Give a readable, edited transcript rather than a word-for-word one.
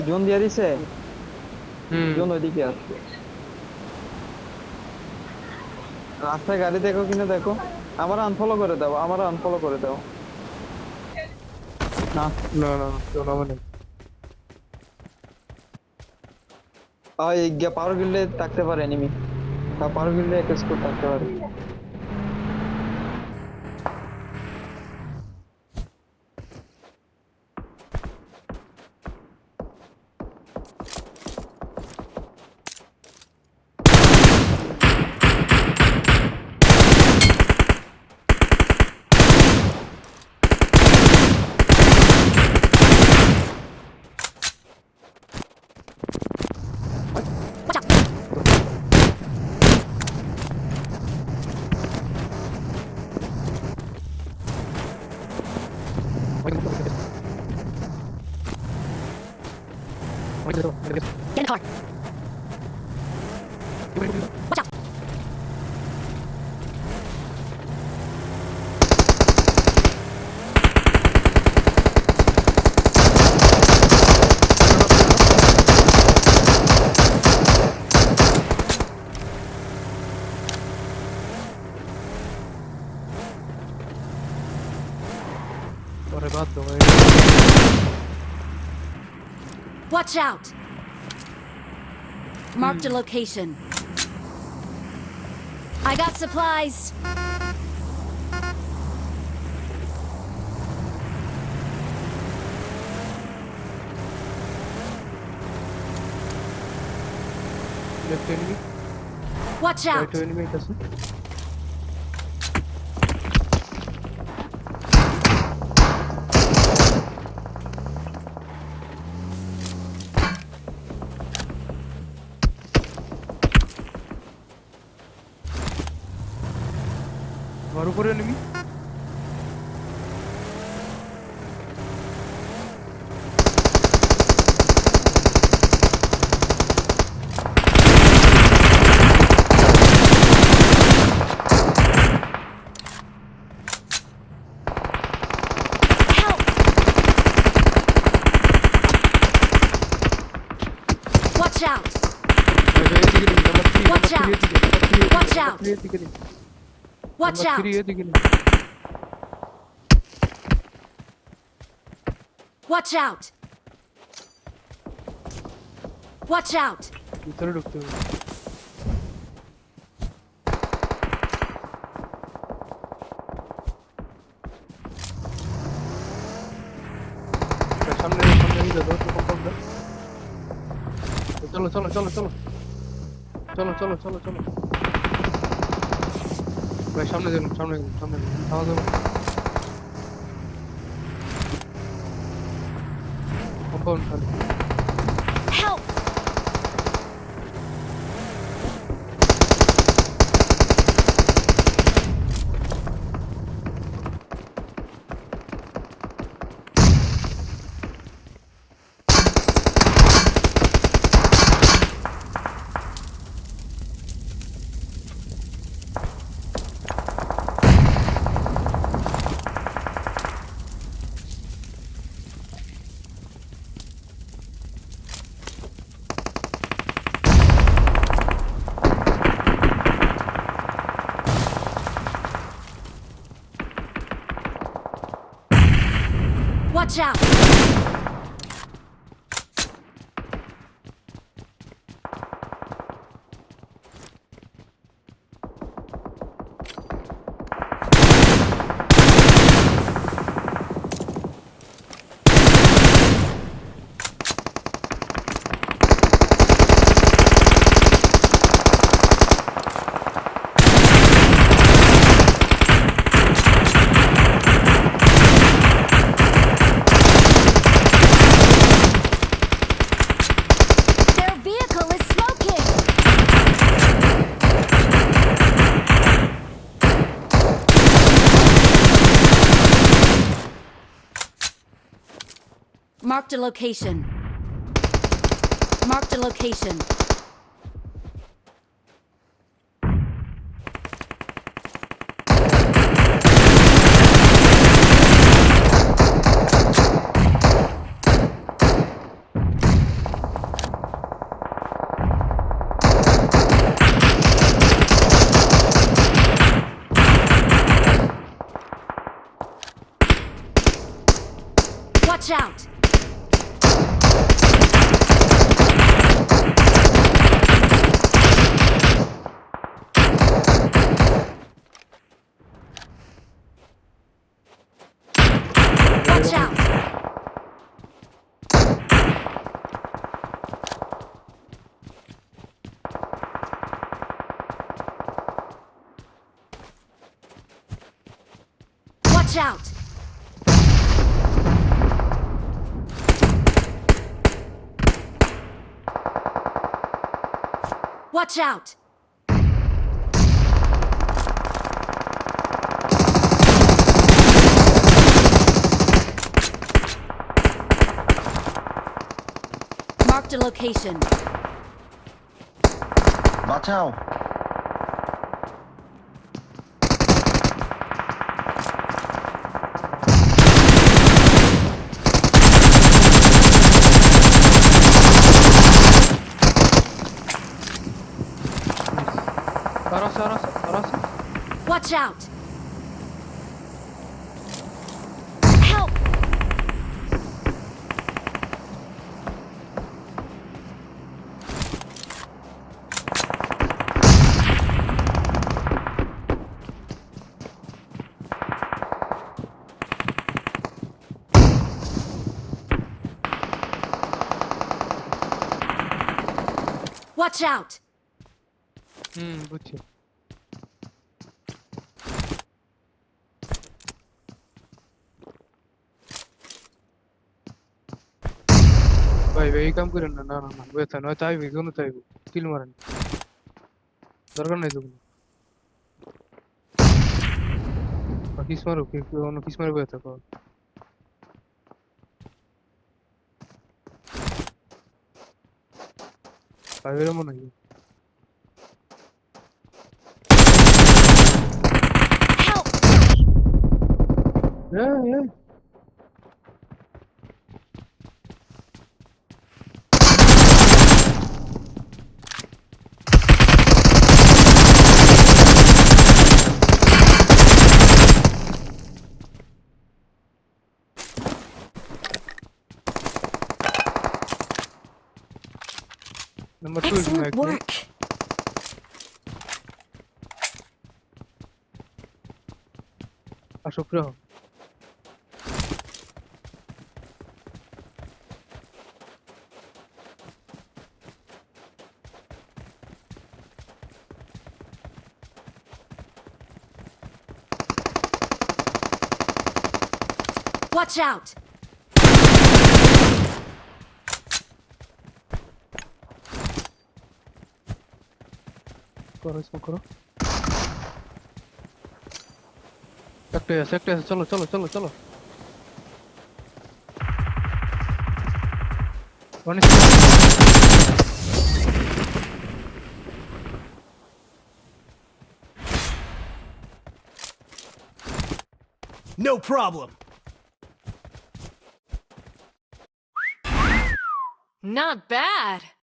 Zone দিয়ে দিছে। হুম। Zone ওইদিকে আসছে। রাস্তায় গাড়ি দেখো কিনা দেখো। আমার আনফলো করে দাও, আমার আনফলো করে দাও। না না না না, কেউ নামে নাই। এই গিয়া পাওয়ার গিল্ডে থাকতে পারে এনিমি। পাওয়ার গিল্ডে একটা স্কোর থাকতে পারে। Get in the car. Watch out. बर्बाद हो गए। Watch out. Marked a location. I got supplies. Left enemy, Watch out. Right enemy कैसे? और ऊपर enemy. Help. Watch out. Watch out. Watch out. Watch out. Watch out. Watch out. इधर ढुकते हुए। सामने सामने ही दो तो कंपाउंड है। चलो चलो चलो चलो चलो चलो चलो चलो भाई सामने देखो सामने देखो सामने देखो खाओ दो कंपाउंड खाली Help. Watch out. Their vehicle is smoking. Marked a location. Marked a location. Watch out! Watch out! Watch out! Watch out! Marked a location. Baciao. 알았어. Watch out! Help! Watch out! 그렇지. भाई वही काम करें ना वे था ना ताई वे दोनों ताई किल मारन दरकार नहीं तुमने किस मारो कि उन्होंने किस मारो वे था कौन भाई वे रमो नहीं Help! Yeah. Number 2 is Excellent my work. Ashok Rao. Watch out! करो इसको करो सेक्टर है चलो One is No problem. Not bad.